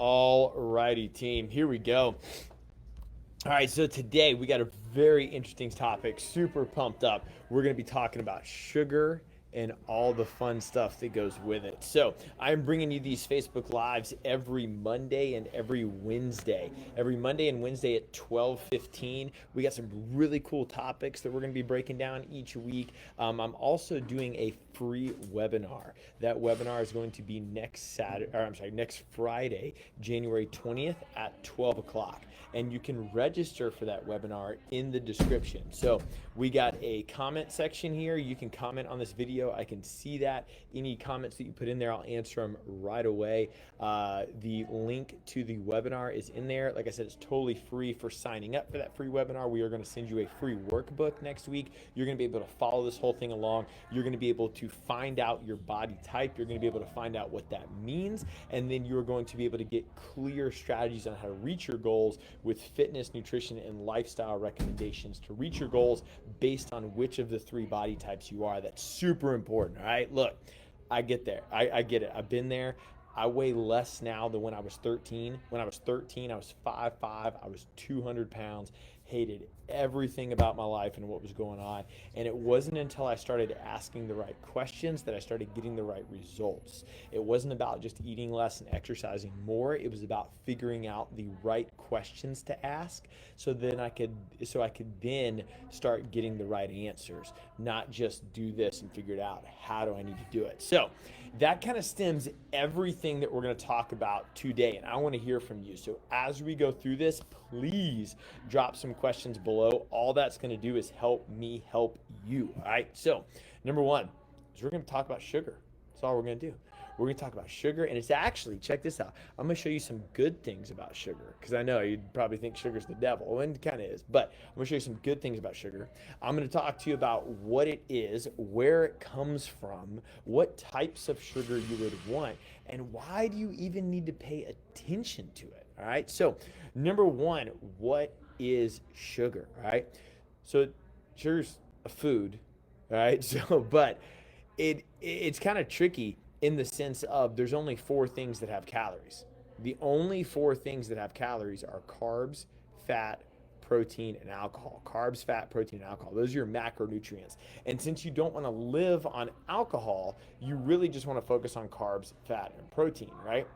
All righty, team. Here we go. All right, so today we got a very interesting topic. Super pumped up. We're going to be talking about sugar and all the fun stuff that goes with it. So I'm bringing you these Facebook Lives every Monday and every Wednesday. Every Monday and Wednesday at 12:15. We got some really cool topics that we're going to be breaking down each week. I'm also doing a free webinar. That webinar is going to be next Friday, January 20th at 12 o'clock. And you can register for that webinar in the description. So we got a comment section here. You can comment on this video. I can see that. Any comments that you put in there, I'll answer them right away. The link to the webinar is in there. Like I said, it's totally free for signing up for that free webinar. We are going to send you a free workbook next week. You're going to be able to follow this whole thing along. You're going to be able to find out your body type. You're going to be able to find out what that means. And then you're going to be able to get clear strategies on how to reach your goals with fitness, nutrition, and lifestyle recommendations to reach your goals based on which of the three body types you are. That's super important. All right, look, I get there. I get it. I've been there. I weigh less now than when I was 13. When I was 13, I was 5'5". I was 200 pounds. Hated everything about my life and what was going on. And it wasn't until I started asking the right questions that I started getting the right results. It wasn't about just eating less and exercising more. It was about figuring out the right questions to ask so I could then start getting the right answers, not just do this and figure it out. How do I need to do it? So that kind of stems everything that we're going to talk about today, and I want to hear from you. So as we go through this, please drop some questions below. All that's going to do is help me help you. All right. So number one is we're going to talk about sugar. That's all we're going to do. We're going to talk about sugar, and it's actually, check this out. I'm going to show you some good things about sugar, because I know you'd probably think sugar's the devil, and it kind of is, but I'm going to show you some good things about sugar. I'm going to talk to you about what it is, where it comes from, what types of sugar you would want, and why do you even need to pay attention to it, all right? So number one, what is sugar, all right? So sugar's a food, all right? But it's kind of tricky in the sense of there's only four things that have calories. The only four things that have calories are carbs, fat, protein, and alcohol. Carbs, fat, protein, and alcohol. Those are your macronutrients. And since you don't want to live on alcohol, you really just want to focus on carbs, fat, and protein, right?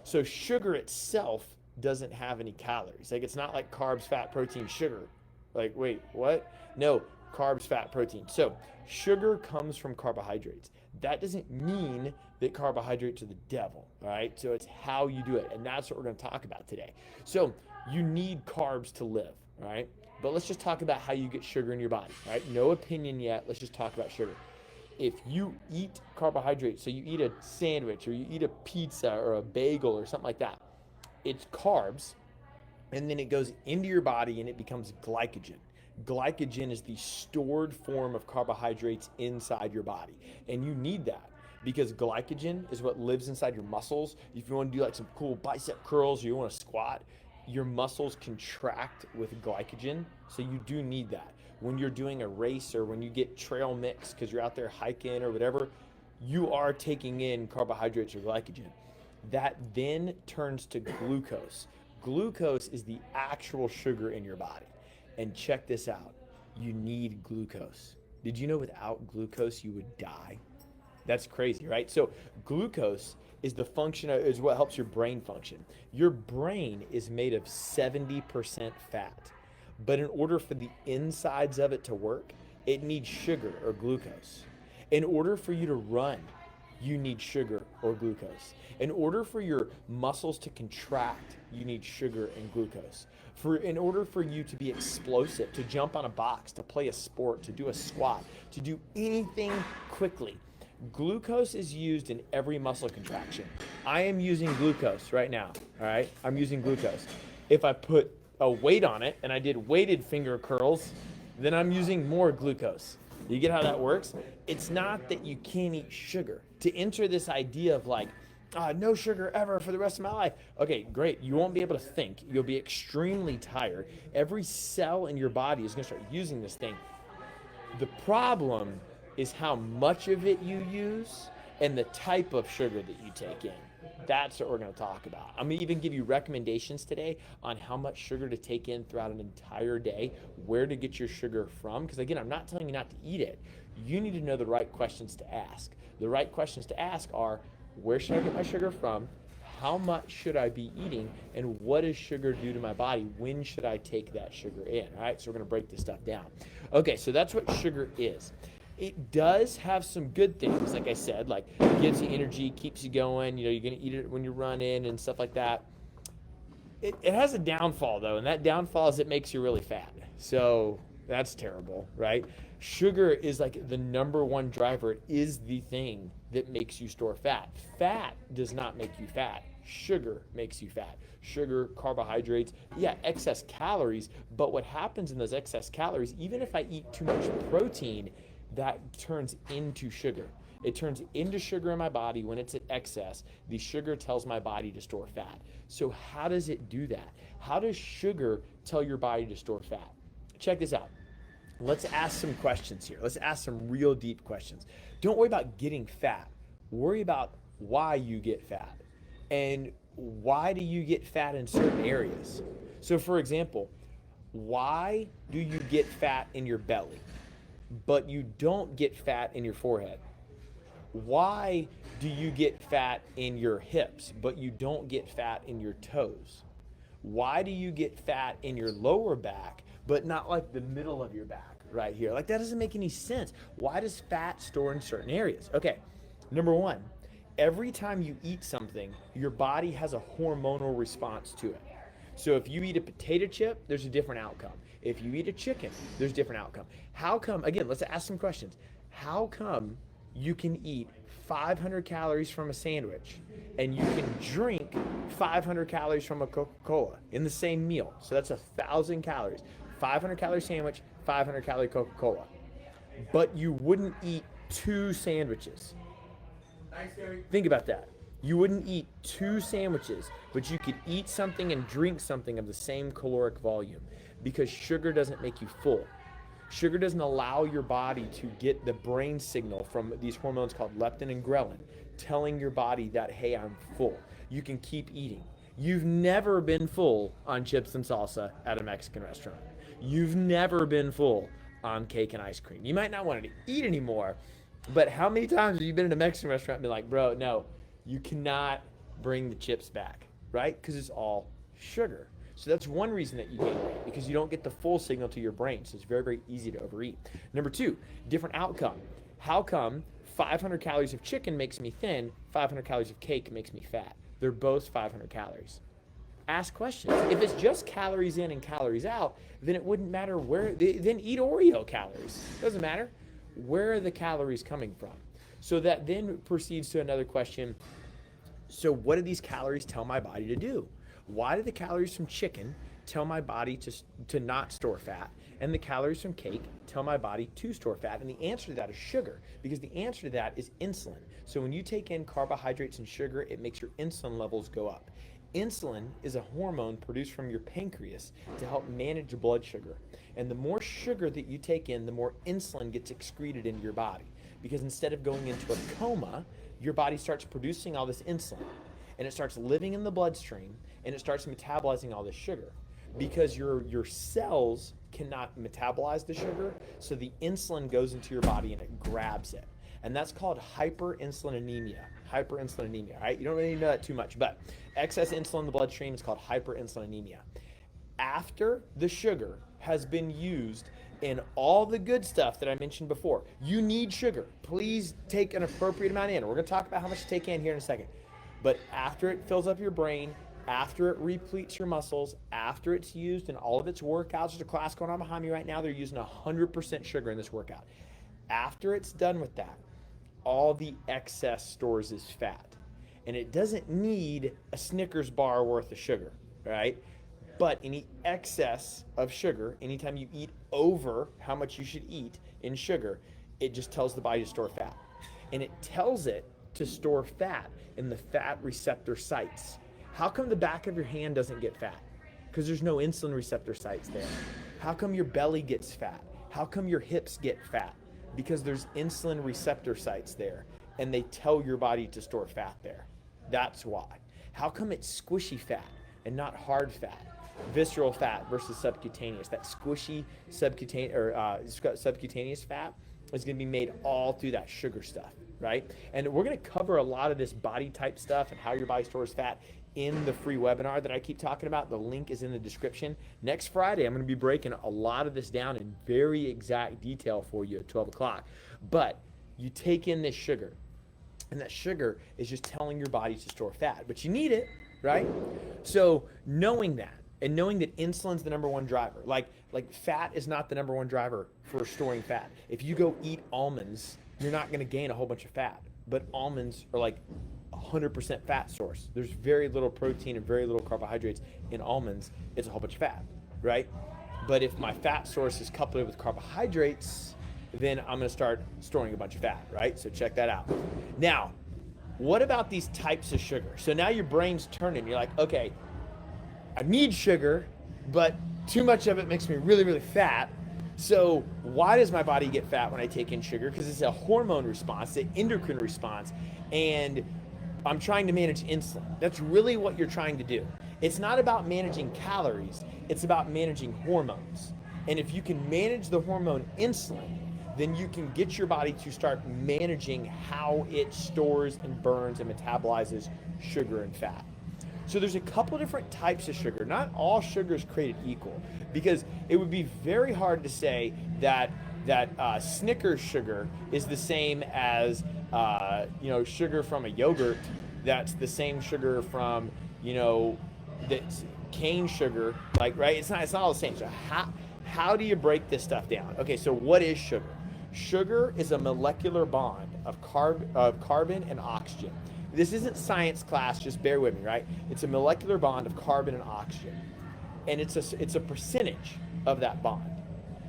So sugar itself doesn't have any calories. Like, it's not like carbs, fat, protein, sugar. Like, wait, what? No, carbs, fat, protein. So sugar comes from carbohydrates. That doesn't mean that carbohydrates are the devil, all right? So it's how you do it, and that's what we're going to talk about today. So you need carbs to live, all right? But let's just talk about how you get sugar in your body, all right? No opinion yet. Let's just talk about sugar. If you eat carbohydrates, so you eat a sandwich or you eat a pizza or a bagel or something like that, it's carbs, and then it goes into your body and it becomes glycogen. Glycogen is the stored form of carbohydrates inside your body, and you need that because glycogen is what lives inside your muscles. If you want to do like some cool bicep curls or you want to squat, your muscles contract with glycogen, so you do need that. When you're doing a race or when you get trail mix because you're out there hiking or whatever, you are taking in carbohydrates or glycogen. That then turns to glucose. Glucose is the actual sugar in your body. And check this out, you need glucose. Did you know without glucose you would die? That's crazy, right? So glucose is is what helps your brain function. Your brain is made of 70% fat, but in order for the insides of it to work, it needs sugar or glucose. In order for you to run, you need sugar or glucose. In order for your muscles to contract, you need sugar and glucose. In order for you to be explosive, to jump on a box, to play a sport, to do a squat, to do anything quickly, glucose is used in every muscle contraction. I am using glucose right now, all right? I'm using glucose. If I put a weight on it and I did weighted finger curls, then I'm using more glucose. You get how that works? It's not that you can't eat sugar. To enter this idea of like, no sugar ever for the rest of my life. Okay, great. You won't be able to think. You'll be extremely tired. Every cell in your body is going to start using this thing. The problem is how much of it you use and the type of sugar that you take in. That's what we're going to talk about. I'm going to even give you recommendations today on how much sugar to take in throughout an entire day, where to get your sugar from. Because again, I'm not telling you not to eat it. You need to know the right questions to ask. The right questions to ask are, where should I get my sugar from? How much should I be eating? And what does sugar do to my body? When should I take that sugar in? All right, so we're going to break this stuff down. Okay, so that's what sugar is. It does have some good things, like I said, like gives you energy, keeps you going. You know, you're going to eat it when you're running and stuff like that. It has a downfall, though, and that downfall is it makes you really fat. So that's terrible, right? Sugar is like the number one driver. It is the thing that makes you store fat. Fat does not make you fat. Sugar makes you fat. Sugar, carbohydrates, yeah, excess calories. But what happens in those excess calories, even if I eat too much protein, that turns into sugar. It turns into sugar in my body when it's at excess. The sugar tells my body to store fat. So how does it do that? How does sugar tell your body to store fat? Check this out. Let's ask some questions here. Let's ask some real deep questions. Don't worry about getting fat. Worry about why you get fat. And why do you get fat in certain areas? So for example, why do you get fat in your belly, but you don't get fat in your forehead? Why do you get fat in your hips, but you don't get fat in your toes? Why do you get fat in your lower back, but not like the middle of your back right here? Like that doesn't make any sense. Why does fat store in certain areas? Okay, number one, every time you eat something, your body has a hormonal response to it. So if you eat a potato chip, there's a different outcome. If you eat a chicken, there's a different outcome. How come, again, let's ask some questions. How come you can eat 500 calories from a sandwich and you can drink 500 calories from a Coca-Cola in the same meal? So that's 1,000 calories. 500 calorie sandwich, 500 calorie Coca-Cola. But you wouldn't eat 2 sandwiches. Think about that. You wouldn't eat 2 sandwiches, but you could eat something and drink something of the same caloric volume because sugar doesn't make you full. Sugar doesn't allow your body to get the brain signal from these hormones called leptin and ghrelin, telling your body that, hey, I'm full. You can keep eating. You've never been full on chips and salsa at a Mexican restaurant. You've never been full on cake and ice cream. You might not want to eat anymore, but how many times have you been in a Mexican restaurant and been like, bro, no, you cannot bring the chips back, right? Because it's all sugar. So that's one reason that you gain weight, because you don't get the full signal to your brain. So it's very, very easy to overeat. Number 2, different outcome. How come 500 calories of chicken makes me thin, 500 calories of cake makes me fat? They're both 500 calories. Ask questions. If it's just calories in and calories out, then it wouldn't matter where, then eat Oreo calories. Doesn't matter. Where are the calories coming from? So that then proceeds to another question. So what do these calories tell my body to do? Why do the calories from chicken tell my body to not store fat, and the calories from cake tell my body to store fat? And the answer to that is sugar, because the answer to that is insulin. So when you take in carbohydrates and sugar, it makes your insulin levels go up. Insulin is a hormone produced from your pancreas to help manage blood sugar. And the more sugar that you take in, the more insulin gets excreted into your body. Because instead of going into a coma, your body starts producing all this insulin. And it starts living in the bloodstream, and it starts metabolizing all this sugar. Because your cells cannot metabolize the sugar, so the insulin goes into your body and it grabs it. And that's called hyperinsulinemia. Hyperinsulinemia, right? You don't really know that too much, but excess insulin in the bloodstream is called hyperinsulinemia. After the sugar has been used in all the good stuff that I mentioned before, you need sugar. Please take an appropriate amount in. We're going to talk about how much to take in here in a second. But after it fills up your brain, after it repletes your muscles, after it's used in all of its workouts, there's a class going on behind me right now, they're using 100% sugar in this workout. After it's done with that, all the excess stores as fat. And it doesn't need a Snickers bar worth of sugar, right? But any excess of sugar, anytime you eat over how much you should eat in sugar, it just tells the body to store fat. And it tells it to store fat in the fat receptor sites. How come the back of your hand doesn't get fat? Because there's no insulin receptor sites there. How come your belly gets fat? How come your hips get fat? Because there's insulin receptor sites there, and they tell your body to store fat there. That's why. How come it's squishy fat and not hard fat? Visceral fat versus subcutaneous. That squishy subcutaneous fat is going to be made all through that sugar stuff, right? And we're going to cover a lot of this body type stuff and how your body stores fat in the free webinar that I keep talking about. The link is in the description. Next Friday, I'm going to be breaking a lot of this down in very exact detail for you at 12 o'clock. But you take in this sugar, and that sugar is just telling your body to store fat, but you need it, right? So knowing that, and knowing that insulin's the number one driver, like fat is not the number one driver for storing fat. If you go eat almonds, you're not gonna gain a whole bunch of fat, but almonds are like 100% fat source. There's very little protein and very little carbohydrates in almonds. It's a whole bunch of fat, right? But if my fat source is coupled with carbohydrates, then I'm gonna start storing a bunch of fat, right? So check that out. Now, what about these types of sugar? So now your brain's turning. You're like, okay, I need sugar, but too much of it makes me really, really fat. So why does my body get fat when I take in sugar? Because it's a hormone response, an endocrine response, and I'm trying to manage insulin. That's really what you're trying to do. It's not about managing calories, it's about managing hormones. And if you can manage the hormone insulin, then you can get your body to start managing how it stores and burns and metabolizes sugar and fat. So there's a couple different types of sugar. Not all sugar is created equal, because it would be very hard to say that Snickers sugar is the same as sugar from a yogurt. That's the same sugar from that's cane sugar. Like, right? It's not all the same. So how do you break this stuff down? Okay, so what is sugar? Sugar is a molecular bond of carbon and oxygen. This isn't science class, just bear with me, right? It's a molecular bond of carbon and oxygen. And it's a percentage of that bond.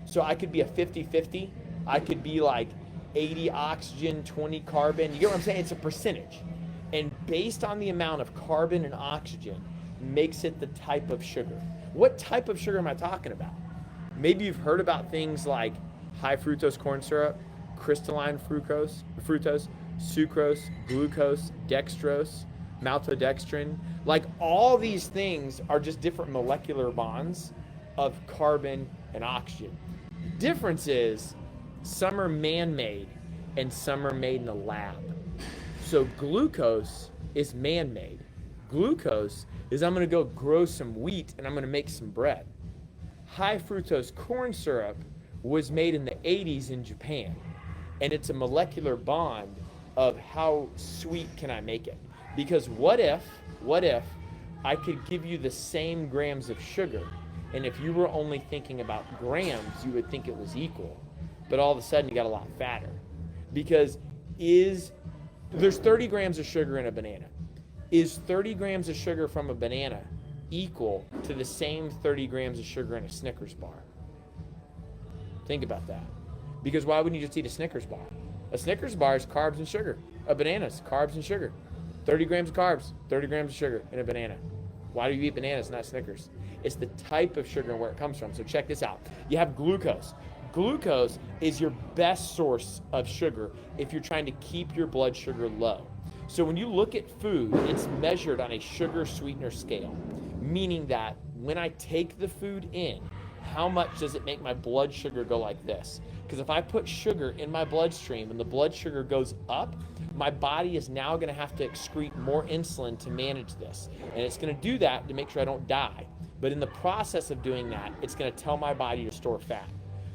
So I could be a 50-50. I could be like 80 oxygen, 20 carbon. You get what I'm saying? It's a percentage. And based on the amount of carbon and oxygen makes it the type of sugar. What type of sugar am I talking about? Maybe you've heard about things like high fructose corn syrup, crystalline fructose, sucrose, glucose, dextrose, maltodextrin. Like, all these things are just different molecular bonds of carbon and oxygen. The difference is some are man-made and some are made in a lab. So glucose is man-made. Glucose is I'm going to go grow some wheat and I'm going to make some bread. High fructose corn syrup was made in the 80s in Japan, and it's a molecular bond of how sweet can I make it. Because what if I could give you the same grams of sugar, and if you were only thinking about grams, you would think it was equal, but all of a sudden you got a lot fatter. Because there's 30 grams of sugar in a banana. Is 30 grams of sugar from a banana equal to the same 30 grams of sugar in a Snickers bar? Think about that. Because why wouldn't you just eat a Snickers bar? A Snickers bar is carbs and sugar. A banana is carbs and sugar. 30 grams of carbs, 30 grams of sugar in a banana. Why do you eat bananas, not Snickers? It's the type of sugar and where it comes from. So check this out. You have glucose. Glucose is your best source of sugar if you're trying to keep your blood sugar low. So when you look at food, it's measured on a sugar sweetener scale, meaning that when I take the food in, how much does it make my blood sugar go like this? Because if I put sugar in my bloodstream and the blood sugar goes up, my body is now going to have to excrete more insulin to manage this. And it's going to do that to make sure I don't die. But in the process of doing that, it's going to tell my body to store fat.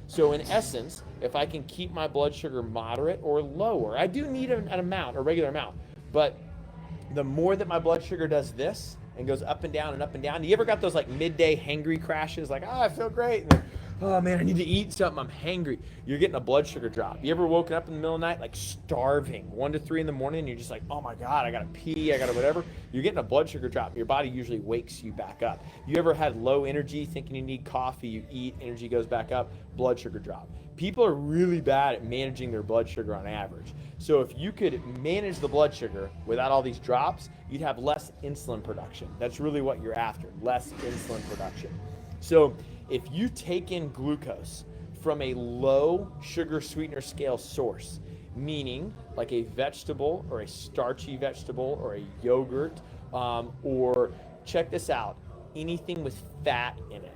So in essence, if I can keep my blood sugar moderate or lower, I do need an amount, a regular amount. But the more that my blood sugar does this and goes up and down and up and down, you ever got those like midday hangry crashes? Like, I feel great. And then, oh man, I need to eat something. I'm hangry. You're getting a blood sugar drop. You ever woken up in the middle of the night like starving, 1 to 3 in the morning, and you're just like, oh my God, I gotta pee, I gotta whatever. You're getting a blood sugar drop. Your body usually wakes you back up. You ever had low energy, thinking you need coffee, you eat, energy goes back up, blood sugar drop. People are really bad at managing their blood sugar on average. So if you could manage the blood sugar without all these drops, you'd have less insulin production. That's really what you're after, less insulin production. So if you take in glucose from a low sugar sweetener scale source, meaning like a vegetable or a starchy vegetable or a yogurt, or check this out, anything with fat in it.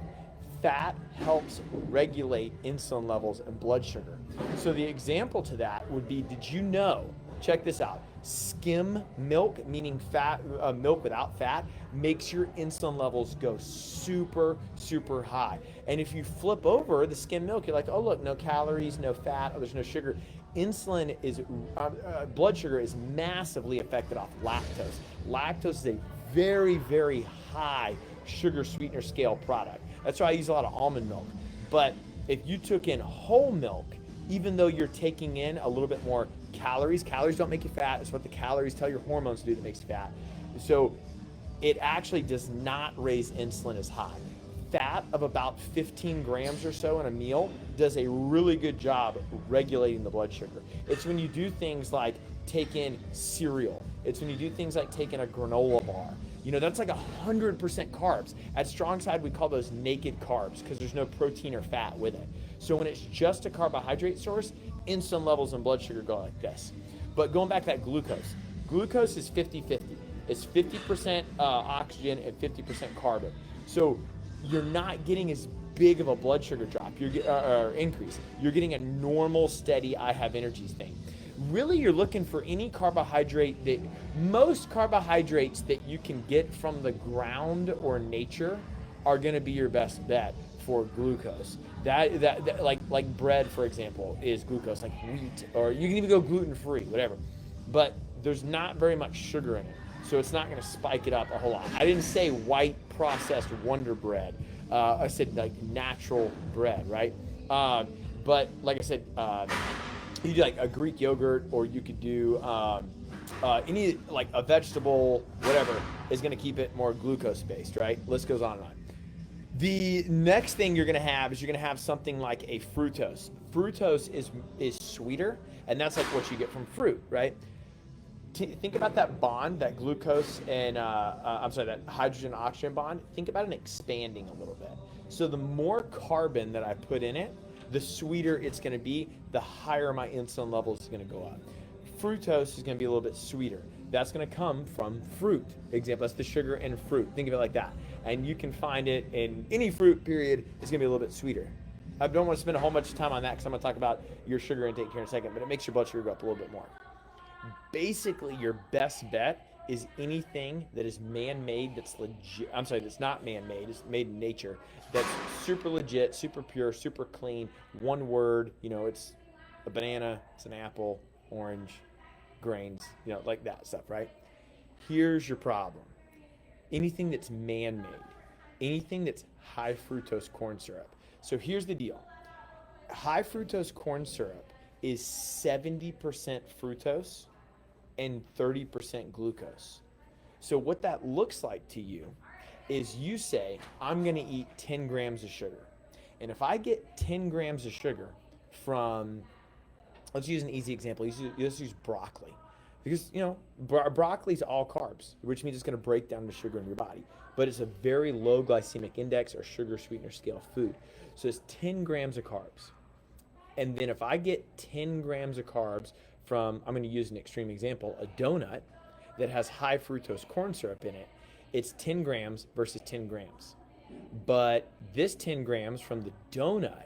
Fat helps regulate insulin levels and blood sugar. So the example to that would be, did you know, check this out, skim milk, meaning fat, milk without fat, makes your insulin levels go super, super high. And if you flip over the skim milk, you're like, oh look, no calories, no fat, oh, there's no sugar. Insulin is, blood sugar is massively affected off lactose. Lactose is a very, very high sugar sweetener scale product. That's why I use a lot of almond milk. But if you took in whole milk, even though you're taking in a little bit more calories, calories don't make you fat. It's what the calories tell your hormones to do that makes you fat. So it actually does not raise insulin as high. Fat of about 15 grams or so in a meal does a really good job regulating the blood sugar. It's when you do things like take in cereal. It's when you do things like take in a granola bar. You know, that's like 100% carbs. At Strong Side, we call those naked carbs because there's no protein or fat with it. So when it's just a carbohydrate source, insulin levels and blood sugar go like this. But going back to that glucose, glucose is 50-50. It's 50% oxygen and 50% carbon. So you're not getting as big of a blood sugar drop or increase. You're getting a normal, steady, I have energy thing. Really, you're looking for any carbohydrate that, most carbohydrates that you can get from the ground or nature are going to be your best bet for glucose. That like bread, for example, is glucose, like wheat, or you can even go gluten-free, whatever. But there's not very much sugar in it, so it's not going to spike it up a whole lot. I didn't say white processed Wonder Bread. I said like natural bread, right? But like I said, you do like a Greek yogurt, or you could do any, like a vegetable, whatever, is going to keep it more glucose based, right? List goes on and on. The next thing you're going to have is you're going to have something like a fructose. Fructose is sweeter, and that's like what you get from fruit, right? Think about that bond, that glucose and that hydrogen oxygen bond. Think about it expanding a little bit. So the more carbon that I put in it, the sweeter it's going to be, the higher my insulin levels is going to go up. Fructose is going to be a little bit sweeter. That's going to come from fruit. Example, that's the sugar in fruit. Think of it like that. And you can find it in any fruit, period. It's going to be a little bit sweeter. I don't want to spend a whole bunch of time on that because I'm going to talk about your sugar intake here in a second, but it makes your blood sugar go up a little bit more. Basically, your best bet is anything that is man-made, that's legit. I'm sorry, that's not man-made, it's made in nature, that's super legit, super pure, super clean, one word, you know, it's a banana, it's an apple, orange, grains, you know, like that stuff, right? Here's your problem. Anything that's man-made, anything that's high fructose corn syrup. So here's the deal. High fructose corn syrup is 70% fructose and 30% glucose. So what that looks like to you is you say, I'm going to eat 10 grams of sugar. And if I get 10 grams of sugar from, let's use an easy example. Let's use broccoli. Because, you know, broccoli is all carbs, which means it's going to break down the sugar in your body. But it's a very low glycemic index or sugar sweetener scale food. So it's 10 grams of carbs. And then if I get 10 grams of carbs from, I'm going to use an extreme example, a donut that has high fructose corn syrup in it, it's 10 grams versus 10 grams. But this 10 grams from the donut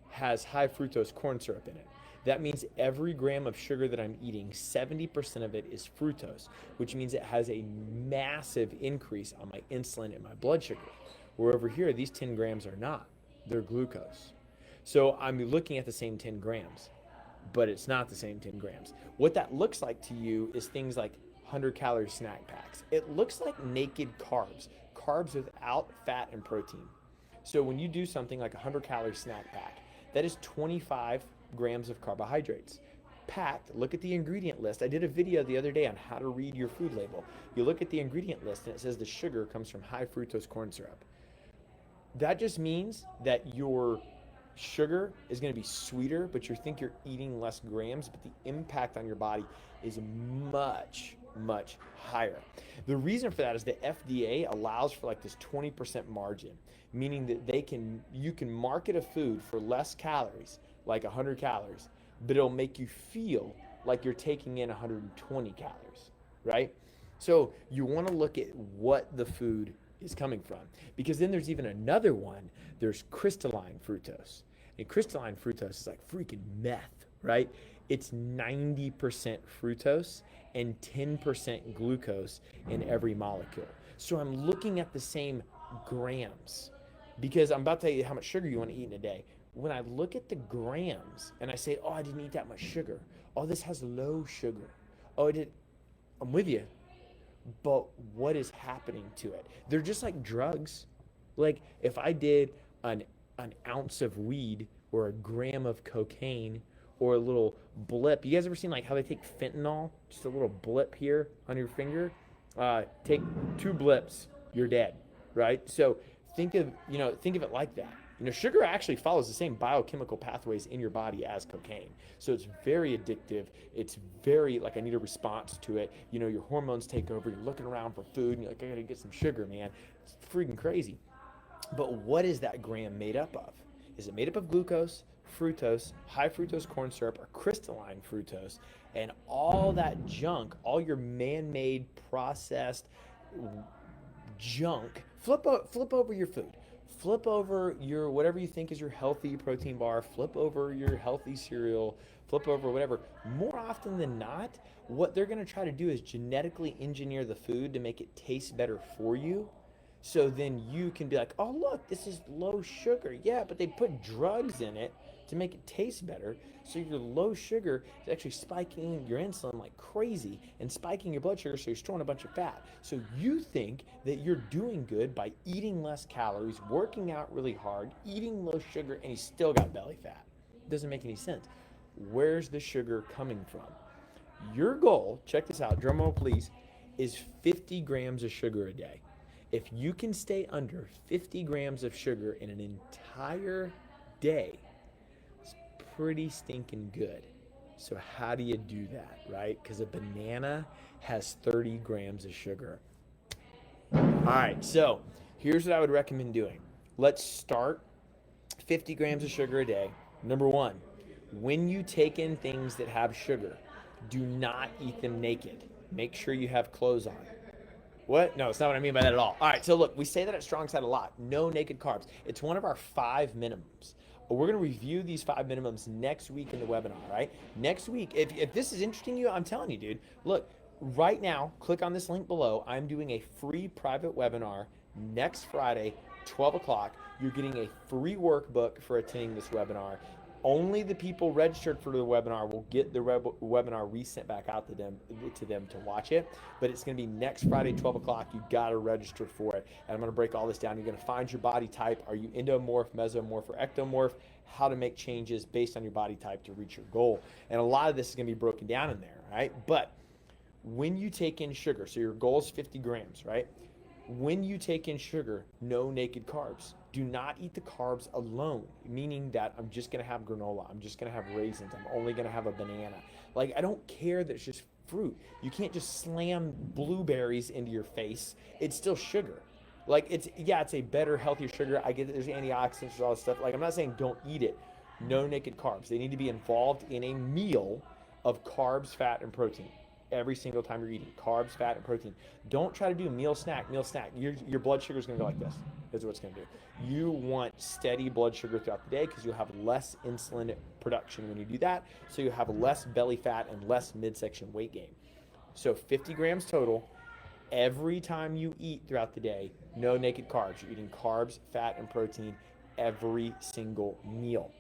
has high fructose corn syrup in it. That means every gram of sugar that I'm eating, 70% of it is fructose, which means it has a massive increase on my insulin and my blood sugar. Where over here, these 10 grams are not. They're glucose. So I'm looking at the same 10 grams, but it's not the same 10 grams. What that looks like to you is things like 100-calorie snack packs. It looks like naked carbs, carbs without fat and protein. So when you do something like a 100-calorie snack pack, that is 25 grams of carbohydrates. Packed, look at the ingredient list. I did a video the other day on how to read your food label. You look at the ingredient list and it says the sugar comes from high fructose corn syrup. That just means that your sugar is going to be sweeter, but you think you're eating less grams, but the impact on your body is much, much higher. The reason for that is the FDA allows for like this 20% margin, meaning that you can market a food for less calories, like 100 calories, but it'll make you feel like you're taking in 120 calories, right? So you want to look at what the food is coming from, because then there's even another one. There's crystalline fructose, and crystalline fructose is like freaking meth, right? It's 90% fructose and 10% glucose in every molecule. So I'm looking at the same grams, because I'm about to tell you how much sugar you want to eat in a day. When I look at the grams and I say, oh, I didn't eat that much sugar. Oh, this has low sugar. Oh, I did. I'm with you. But what is happening to it? They're just like drugs. Like if I did an ounce of weed or a gram of cocaine or a little blip. You guys ever seen like how they take fentanyl? Just a little blip here on your finger. Take 2 blips, you're dead, right? So think of it like that. Sugar actually follows the same biochemical pathways in your body as cocaine. So it's very addictive. It's very like I need a response to it. Your hormones take over. You're looking around for food and you're like, I gotta get some sugar, man. It's freaking crazy. But what is that gram made up of? Is it made up of glucose, fructose, high fructose corn syrup, or crystalline fructose? And all that junk, all your man-made processed junk, flip over your food. Flip over your whatever you think is your healthy protein bar, flip over your healthy cereal, flip over whatever. More often than not, what they're going to try to do is genetically engineer the food to make it taste better for you. So then you can be like, oh, look, this is low sugar. Yeah, but they put drugs in it to make it taste better. So your low sugar is actually spiking your insulin like crazy and spiking your blood sugar, so you're storing a bunch of fat. So you think that you're doing good by eating less calories, working out really hard, eating low sugar, and you still got belly fat. It doesn't make any sense. Where's the sugar coming from? Your goal, check this out, drum roll please, is 50 grams of sugar a day. If you can stay under 50 grams of sugar in an entire day, it's pretty stinking good. So how do you do that, right? Because a banana has 30 grams of sugar. All right, so here's what I would recommend doing. Let's start 50 grams of sugar a day. Number one, when you take in things that have sugar, do not eat them naked. Make sure you have clothes on. What? No, it's not what I mean by that at all. All right, so look, we say that at Strong Side a lot. No naked carbs. It's one of our 5 minimums. We're going to review these 5 minimums next week in the webinar, right? Next week, if this is interesting to you, I'm telling you, dude, look, right now, click on this link below. I'm doing a free private webinar next Friday, 12 o'clock. You're getting a free workbook for attending this webinar. Only the people registered for the webinar will get the webinar resent back out to them to watch it. But it's going to be next Friday, 12 o'clock. You got to register for it. And I'm going to break all this down. You're going to find your body type. Are you endomorph, mesomorph, or ectomorph? How to make changes based on your body type to reach your goal. And a lot of this is going to be broken down in there, right? But when you take in sugar, so your goal is 50 grams, right? When you take in sugar, no naked carbs. Do not eat the carbs alone, meaning that I'm just going to have granola. I'm just going to have raisins. I'm only going to have a banana. Like, I don't care that it's just fruit. You can't just slam blueberries into your face. It's still sugar. Like, it's a better, healthier sugar. I get that there's antioxidants, there's all this stuff. Like, I'm not saying don't eat it. No naked carbs. They need to be involved in a meal of carbs, fat, and protein. Every single time you're eating carbs, fat, and protein. Don't try to do meal snack. Your blood sugar is going to go like this. Is what it's going to do. You want steady blood sugar throughout the day because you'll have less insulin production when you do that. So you'll have less belly fat and less midsection weight gain. So 50 grams total. Every time you eat throughout the day, no naked carbs. You're eating carbs, fat, and protein every single meal.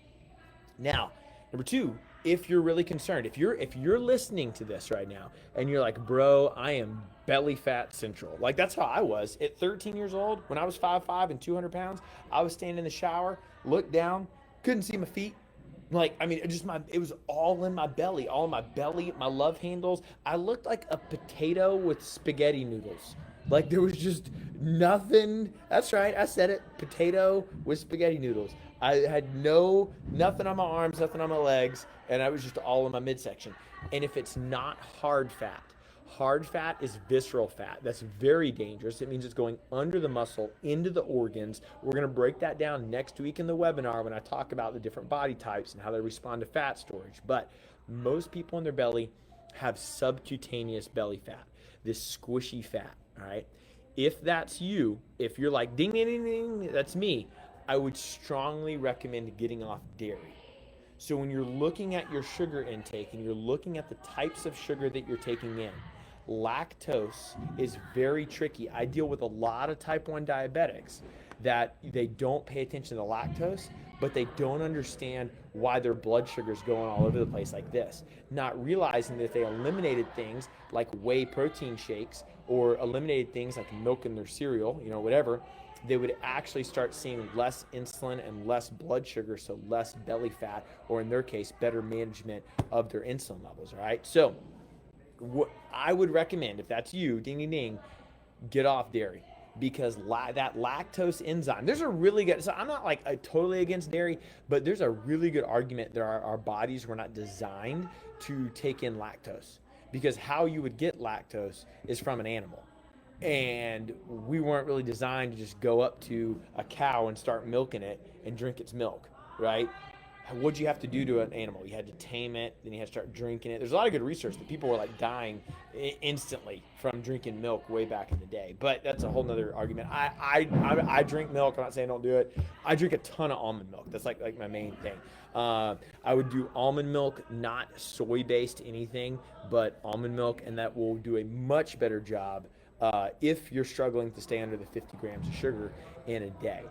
Now, number 2, if you're really concerned, if you're listening to this right now and you're like, bro, I am belly fat central. Like, that's how I was at 13 years old. When I was 5'5" and 200 pounds, I was standing in the shower, looked down, couldn't see my feet. Like, I mean, it was all in my belly, my love handles. I looked like a potato with spaghetti noodles. Like, there was just nothing. That's right, I said it, potato with spaghetti noodles. I had nothing on my arms, nothing on my legs, and I was just all in my midsection. And if it's not hard Hard fat is visceral fat. That's very dangerous. It means it's going under the muscle, into the organs. We're going to break that down next week in the webinar when I talk about the different body types and how they respond to fat storage. But most people in their belly have subcutaneous belly fat, this squishy fat, all right? If that's you, if you're like, ding, ding, ding, ding, that's me, I would strongly recommend getting off dairy. So when you're looking at your sugar intake and you're looking at the types of sugar that you're taking in, lactose is very tricky. I deal with a lot of type 1 diabetics that they don't pay attention to lactose, but they don't understand why their blood sugar is going all over the place like this, not realizing that they eliminated things like whey protein shakes or eliminated things like milk in their cereal, you know, whatever, they would actually start seeing less insulin and less blood sugar, so less belly fat, or in their case, better management of their insulin levels, all right? So what I would recommend, if that's you, ding, ding, ding, get off dairy, because that lactose enzyme, there's a really good, so I'm not like totally against dairy, but there's a really good argument that our bodies were not designed to take in lactose, because how you would get lactose is from an animal. And we weren't really designed to just go up to a cow and start milking it and drink its milk, right? What'd you have to do to an animal? You had to tame it, then you had to start drinking it. There's a lot of good research that people were like dying instantly from drinking milk way back in the day. But that's a whole nother argument. I drink milk. I'm not saying don't do it. I drink a ton of almond milk. That's like my main thing. I would do almond milk, not soy-based anything, but almond milk, and that will do a much better job if you're struggling to stay under the 50 grams of sugar in a day.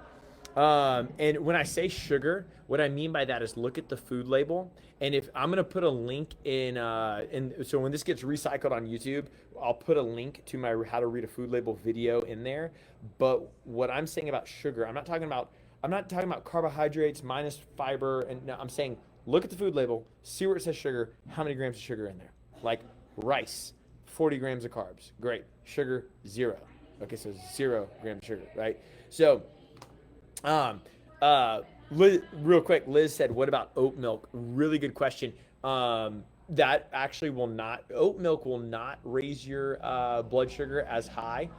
And when I say sugar, what I mean by that is look at the food label. And if I'm going to put a link in so when this gets recycled on YouTube, I'll put a link to my how to read a food label video in there. But what I'm saying about sugar, I'm not talking about carbohydrates minus fiber. And no, I'm saying, look at the food label, see where it says sugar, how many grams of sugar in there. Like rice, 40 grams of carbs. Great. Sugar, 0. Okay, so 0 grams of sugar, right? So, Liz, real quick, Liz said, what about oat milk? Really good question. That actually oat milk will not raise your blood sugar as high.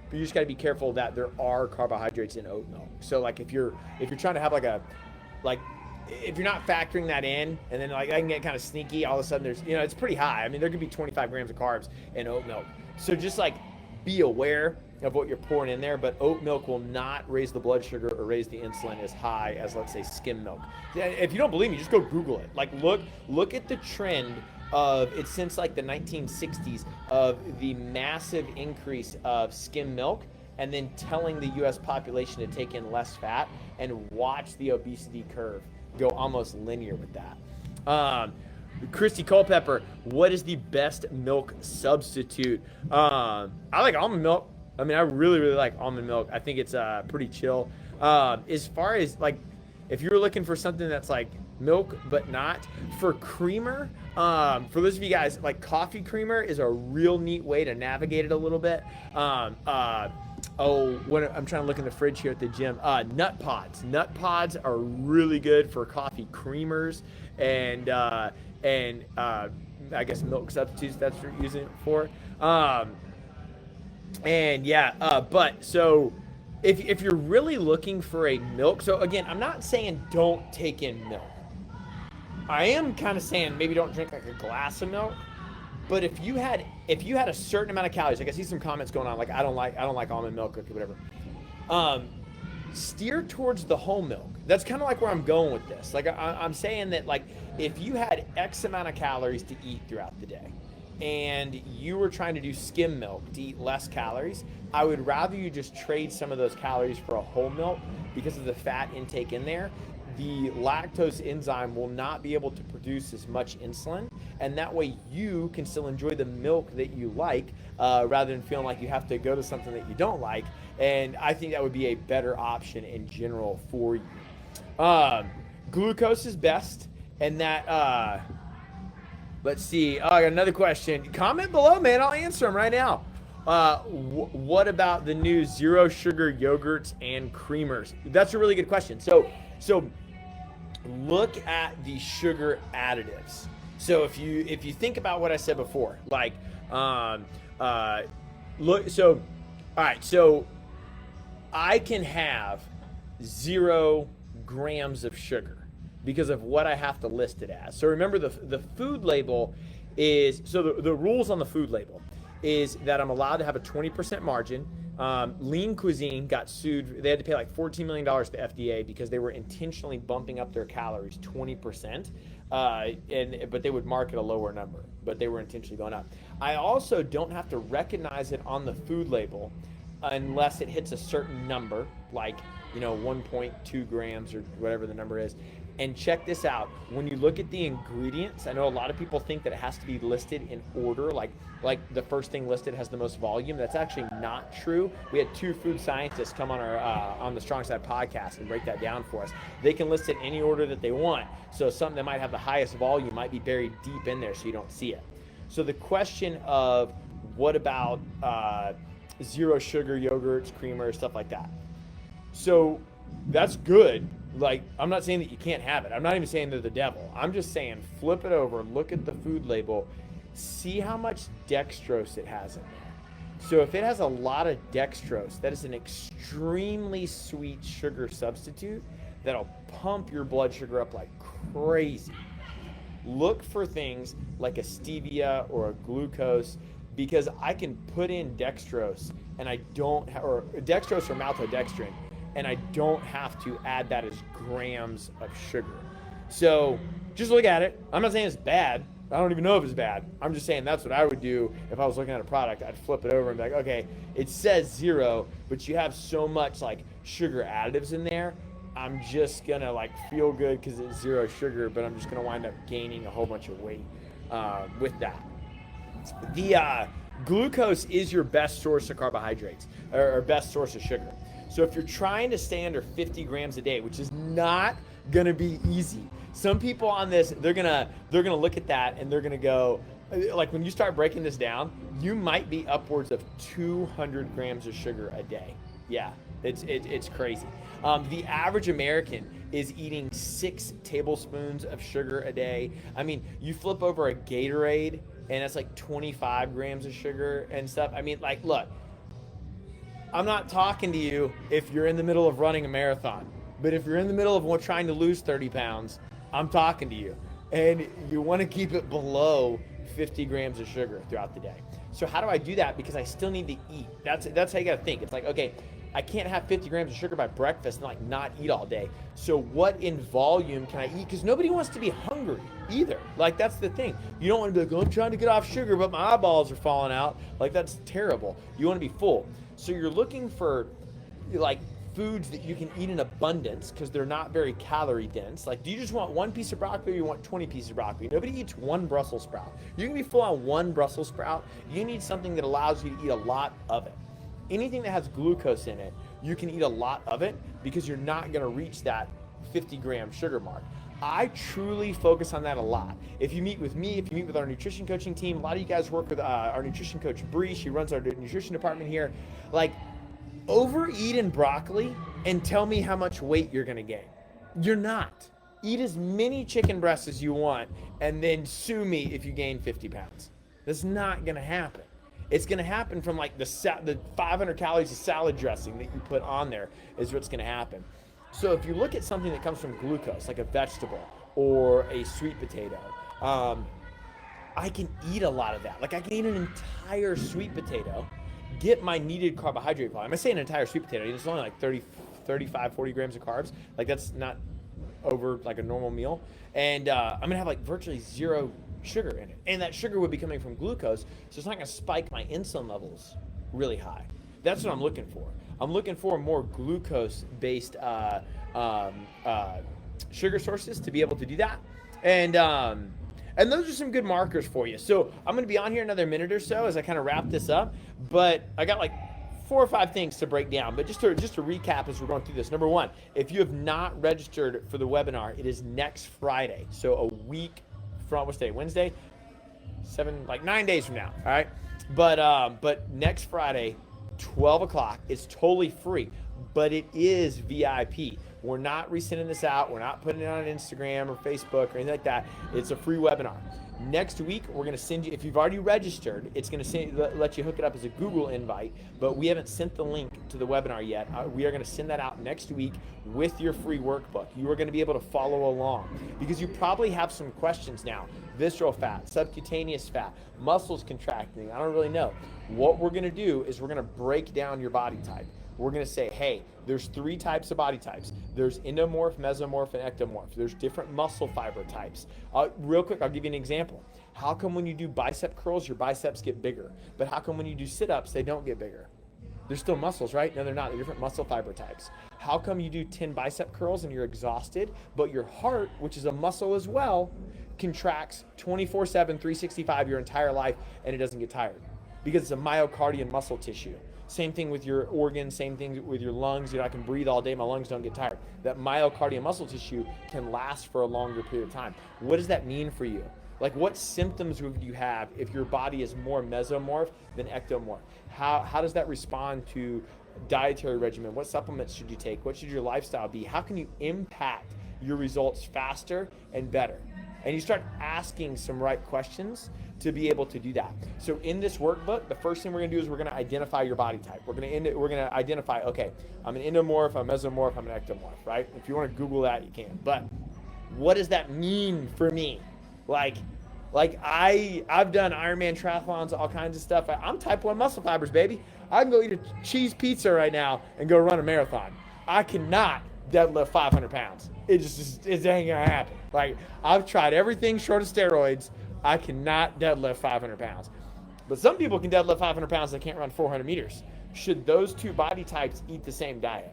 But you just got to be careful that there are carbohydrates in oat milk. So like if you're trying to have if you're not factoring that in, and then like I can get kind of sneaky, all of a sudden there's, it's pretty high. I mean, there could be 25 grams of carbs in oat milk. So just like be aware of what you're pouring in there, but oat milk will not raise the blood sugar or raise the insulin as high as, let's say, skim milk. If you don't believe me, just go Google it. Like look at the trend of it since like the 1960s of the massive increase of skim milk, and then telling the U.S. population to take in less fat, and watch the obesity curve go almost linear with that. Christy Culpepper, what is the best milk substitute? I like almond milk. I mean, I really, really like almond milk. I think it's pretty chill. As far as like, if you're looking for something that's like milk but not, for creamer, for those of you guys, like coffee creamer is a real neat way to navigate it a little bit. I'm trying to look in the fridge here at the gym. Nut pods. Nut pods are really good for coffee creamers and I guess milk substitutes that's what you're using it for. But so if you're really looking for a milk, so again, I'm not saying don't take in milk. I am kind of saying maybe don't drink like a glass of milk. But if you had a certain amount of calories, like I see some comments going on, like I don't like almond milk or whatever. Steer towards the whole milk. That's kind of like where I'm going with this. Like I'm saying that like if you had X amount of calories to eat throughout the day, and you were trying to do skim milk to eat less calories, I would rather you just trade some of those calories for a whole milk because of the fat intake in there. The lactose enzyme will not be able to produce as much insulin, and that way you can still enjoy the milk that you like rather than feeling like you have to go to something that you don't like. And I think that would be a better option in general for you. Glucose is best, and that let's see. I got another question. Comment below, man. I'll answer them right now. What about the new zero sugar yogurts and creamers? That's a really good question. So look at the sugar additives. So if you think about what I said before, like Um, look, so, all right, so I can have 0 grams of sugar because of what I have to list it as. So remember, the food label is, so the rules on the food label is that I'm allowed to have a 20% margin. Lean Cuisine got sued. They had to pay like $14 million to the FDA because they were intentionally bumping up their calories 20%. But they would market a lower number, but they were intentionally going up. I also don't have to recognize it on the food label unless it hits a certain number, like 1.2 grams or whatever the number is. And check this out. When you look at the ingredients, I know a lot of people think that it has to be listed in order, like the first thing listed has the most volume. That's actually not true. We had 2 food scientists come on our on the Strong Side podcast and break that down for us. They can list it in any order that they want. So something that might have the highest volume might be buried deep in there so you don't see it. So the question of what about 0 sugar yogurts, creamer, stuff like that. So that's good. Like, I'm not saying that you can't have it. I'm not even saying they're the devil. I'm just saying flip it over, look at the food label, see how much dextrose it has in there. So if it has a lot of dextrose, that is an extremely sweet sugar substitute that'll pump your blood sugar up like crazy. Look for things like a stevia or a glucose, because I can put in dextrose and I don't or dextrose or maltodextrin, and I don't have to add that as grams of sugar. So just look at it. I'm not saying it's bad. I don't even know if it's bad. I'm just saying that's what I would do if I was looking at a product. I'd flip it over and be like, okay, it says 0, but you have so much like sugar additives in there. I'm just gonna like feel good because it's 0 sugar, but I'm just gonna wind up gaining a whole bunch of weight with that. The glucose is your best source of carbohydrates or best source of sugar. So if you're trying to stay under 50 grams a day, which is not gonna be easy. Some people on this, they're gonna look at that and they're gonna go, like when you start breaking this down, you might be upwards of 200 grams of sugar a day. Yeah, it's crazy. The average American is eating 6 tablespoons of sugar a day. I mean, you flip over a Gatorade and it's like 25 grams of sugar and stuff. I mean, like, look, I'm not talking to you if you're in the middle of running a marathon, but if you're in the middle of trying to lose 30 pounds, I'm talking to you. And you want to keep it below 50 grams of sugar throughout the day. So how do I do that? Because I still need to eat. That's how you got to think. It's like, okay, I can't have 50 grams of sugar by breakfast and like not eat all day. So what in volume can I eat? Because nobody wants to be hungry either. Like, that's the thing. You don't want to be like, oh, I'm trying to get off sugar, but my eyeballs are falling out. Like, that's terrible. You want to be full. So you're looking for like foods that you can eat in abundance because they're not very calorie dense. Like, do you just want 1 piece of broccoli or you want 20 pieces of broccoli? Nobody eats 1 Brussels sprout. You can be full on 1 Brussels sprout. You need something that allows you to eat a lot of it. Anything that has glucose in it, you can eat a lot of it because you're not going to reach that 50-gram sugar mark. I truly focus on that a lot. If you meet with me, if you meet with our nutrition coaching team, a lot of you guys work with our nutrition coach, Bree. She runs our nutrition department here. Like, overeat in broccoli and tell me how much weight you're going to gain. You're not. Eat as many chicken breasts as you want and then sue me if you gain 50 pounds. That's not going to happen. It's going to happen from like the 500 calories of salad dressing that you put on there is what's going to happen. So if you look at something that comes from glucose, like a vegetable or a sweet potato, I can eat a lot of that. Like, I can eat an entire sweet potato, get my needed carbohydrate volume. I say an entire sweet potato, it's only like 35, 40 grams of carbs. Like, that's not over like a normal meal. And I'm going to have like virtually 0 sugar in it. And that sugar would be coming from glucose, so it's not going to spike my insulin levels really high. That's what I'm looking for. I'm looking for more glucose-based sugar sources to be able to do that. And those are some good markers for you. So I'm going to be on here another minute or so as I kind of wrap this up. But I got like 4 or 5 things to break down. But just to recap as we're going through this. Number 1, if you have not registered for the webinar, it is next Friday. So a week from, what's today? Wednesday? 9 days from now. All right. But next Friday, 12 o'clock, it's totally free, but it is VIP. We're not resending this out. We're not putting it on Instagram or Facebook or anything like that. It's a free webinar. Next week, we're going to send you, if you've already registered, it's going to let you hook it up as a Google invite, but we haven't sent the link to the webinar yet. We are going to send that out next week with your free workbook. You are going to be able to follow along because you probably have some questions now. Visceral fat, subcutaneous fat, muscles contracting, I don't really know. What we're going to do is we're going to break down your body type. We're going to say, hey, there's 3 types of body types. There's endomorph, mesomorph, and ectomorph. There's different muscle fiber types. Real quick, I'll give you an example. How come when you do bicep curls, your biceps get bigger? But how come when you do sit-ups, they don't get bigger? They're still muscles, right? No, they're not. They're different muscle fiber types. How come you do 10 bicep curls and you're exhausted, but your heart, which is a muscle as well, contracts 24/7, 365 your entire life, and it doesn't get tired? Because it's a myocardial muscle tissue. Same thing with your organs, same thing with your lungs. I can breathe all day, my lungs don't get tired. That myocardial muscle tissue can last for a longer period of time. What does that mean for you? Like, what symptoms would you have if your body is more mesomorph than ectomorph? How does that respond to dietary regimen? What supplements should you take? What should your lifestyle be? How can you impact your results faster and better? And you start asking some right questions to be able to do that. So in this workbook, the first thing we're gonna do is we're gonna identify your body type. We're gonna identify, okay, I'm an endomorph, I'm a mesomorph, I'm an ectomorph, right? If you wanna Google that, you can. But what does that mean for me? Like I've done Ironman triathlons, all kinds of stuff. I'm type 1 muscle fibers, baby. I can go eat a cheese pizza right now and go run a marathon. I cannot deadlift 500 pounds. It ain't gonna happen. Like, I've tried everything short of steroids. I cannot deadlift 500 pounds. But some people can deadlift 500 pounds that can't run 400 meters. Should those 2 body types eat the same diet?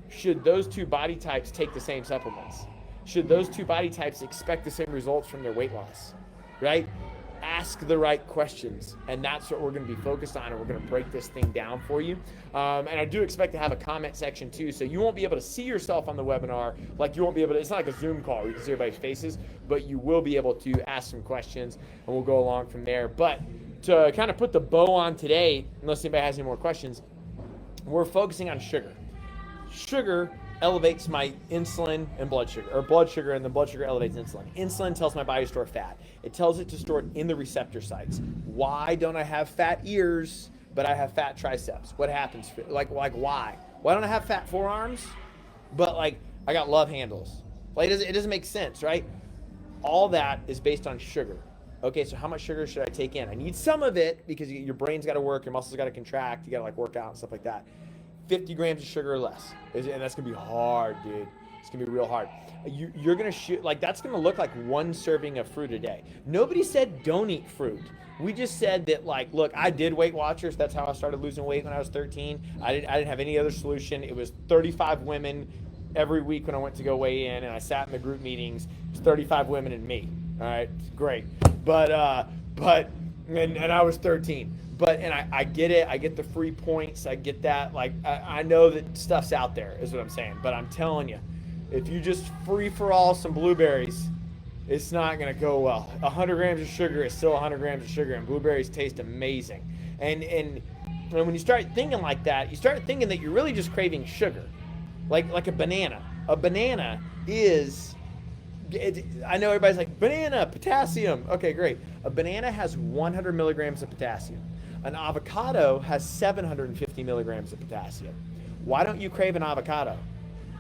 Should those 2 body types take the same supplements? Should those 2 body types expect the same results from their weight loss? Right? Ask the right questions, and that's what we're going to be focused on, and we're going to break this thing down for you. And I do expect to have a comment section too, so you won't be able to see yourself on the webinar. Like, you won't be able to, it's not like a Zoom call where you can see everybody's faces, but you will be able to ask some questions, and we'll go along from there. But to kind of put the bow on today, unless anybody has any more questions, we're focusing on sugar. Sugar elevates my insulin and blood sugar, or blood sugar, and the blood sugar elevates insulin. Insulin tells my body to store fat. It tells it to store it in the receptor sites. Why don't I have fat ears, but I have fat triceps? What happens? Like why? Why don't I have fat forearms, but like I got love handles? Like, it doesn't make sense, right? All that is based on sugar. Okay, so how much sugar should I take in? I need some of it because your brain's got to work, your muscles got to contract, you got to like work out and stuff like that. 50 grams of sugar or less. And that's gonna be hard, dude. It's gonna be real hard. You're gonna shoot, like, that's gonna look like 1 serving of fruit a day. Nobody said don't eat fruit. We just said that, like, look, I did Weight Watchers. That's how I started losing weight when I was 13. I didn't have any other solution. It was 35 women every week when I went to go weigh in, and I sat in the group meetings. It was 35 women and me. All right, great. But I was 13. And I get it. I get the free points. I get that. Like, I know that stuff's out there, is what I'm saying. But I'm telling you, if you just free for all some blueberries, it's not going to go well. 100 grams of sugar is still 100 grams of sugar, and blueberries taste amazing. And when you start thinking like that, you start thinking that you're really just craving sugar, like a banana. A banana is, I know everybody's like, banana, potassium. Okay, great. A banana has 100 milligrams of potassium. An avocado has 750 milligrams of potassium. Why don't you crave an avocado?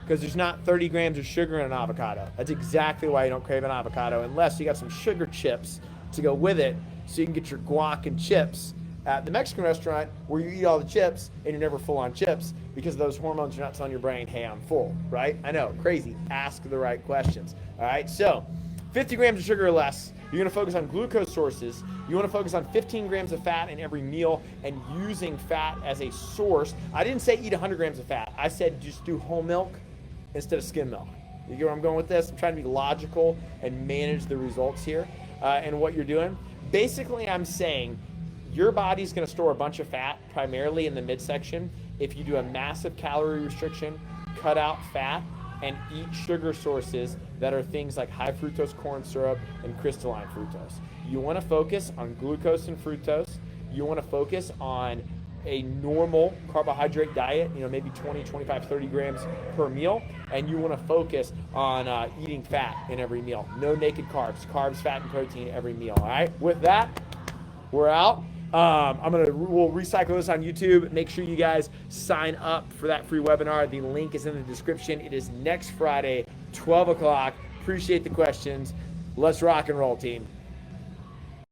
Because there's not 30 grams of sugar in an avocado. That's exactly why you don't crave an avocado, unless you got some sugar chips to go with it, so you can get your guac and chips at the Mexican restaurant where you eat all the chips and you're never full on chips because those hormones are not telling your brain, hey, I'm full, right? I know, crazy. Ask the right questions. All right, so 50 grams of sugar or less. You're going to focus on glucose sources. You want to focus on 15 grams of fat in every meal and using fat as a source. I didn't say eat 100 grams of fat. I said just do whole milk instead of skim milk. You get where I'm going with this? I'm trying to be logical and manage the results here and what you're doing. Basically, I'm saying your body's going to store a bunch of fat, primarily in the midsection. If you do a massive calorie restriction, cut out fat, and eat sugar sources that are things like high fructose corn syrup and crystalline fructose. You want to focus on glucose and fructose. You want to focus on a normal carbohydrate diet, maybe 20, 25, 30 grams per meal, and you want to focus on eating fat in every meal. No naked carbs, fat, and protein every meal. All right. With that, we're out. We'll recycle this on YouTube. Make sure you guys sign up for that free webinar. The link is in the description. It is next Friday, 12 o'clock. Appreciate the questions. Let's rock and roll, team.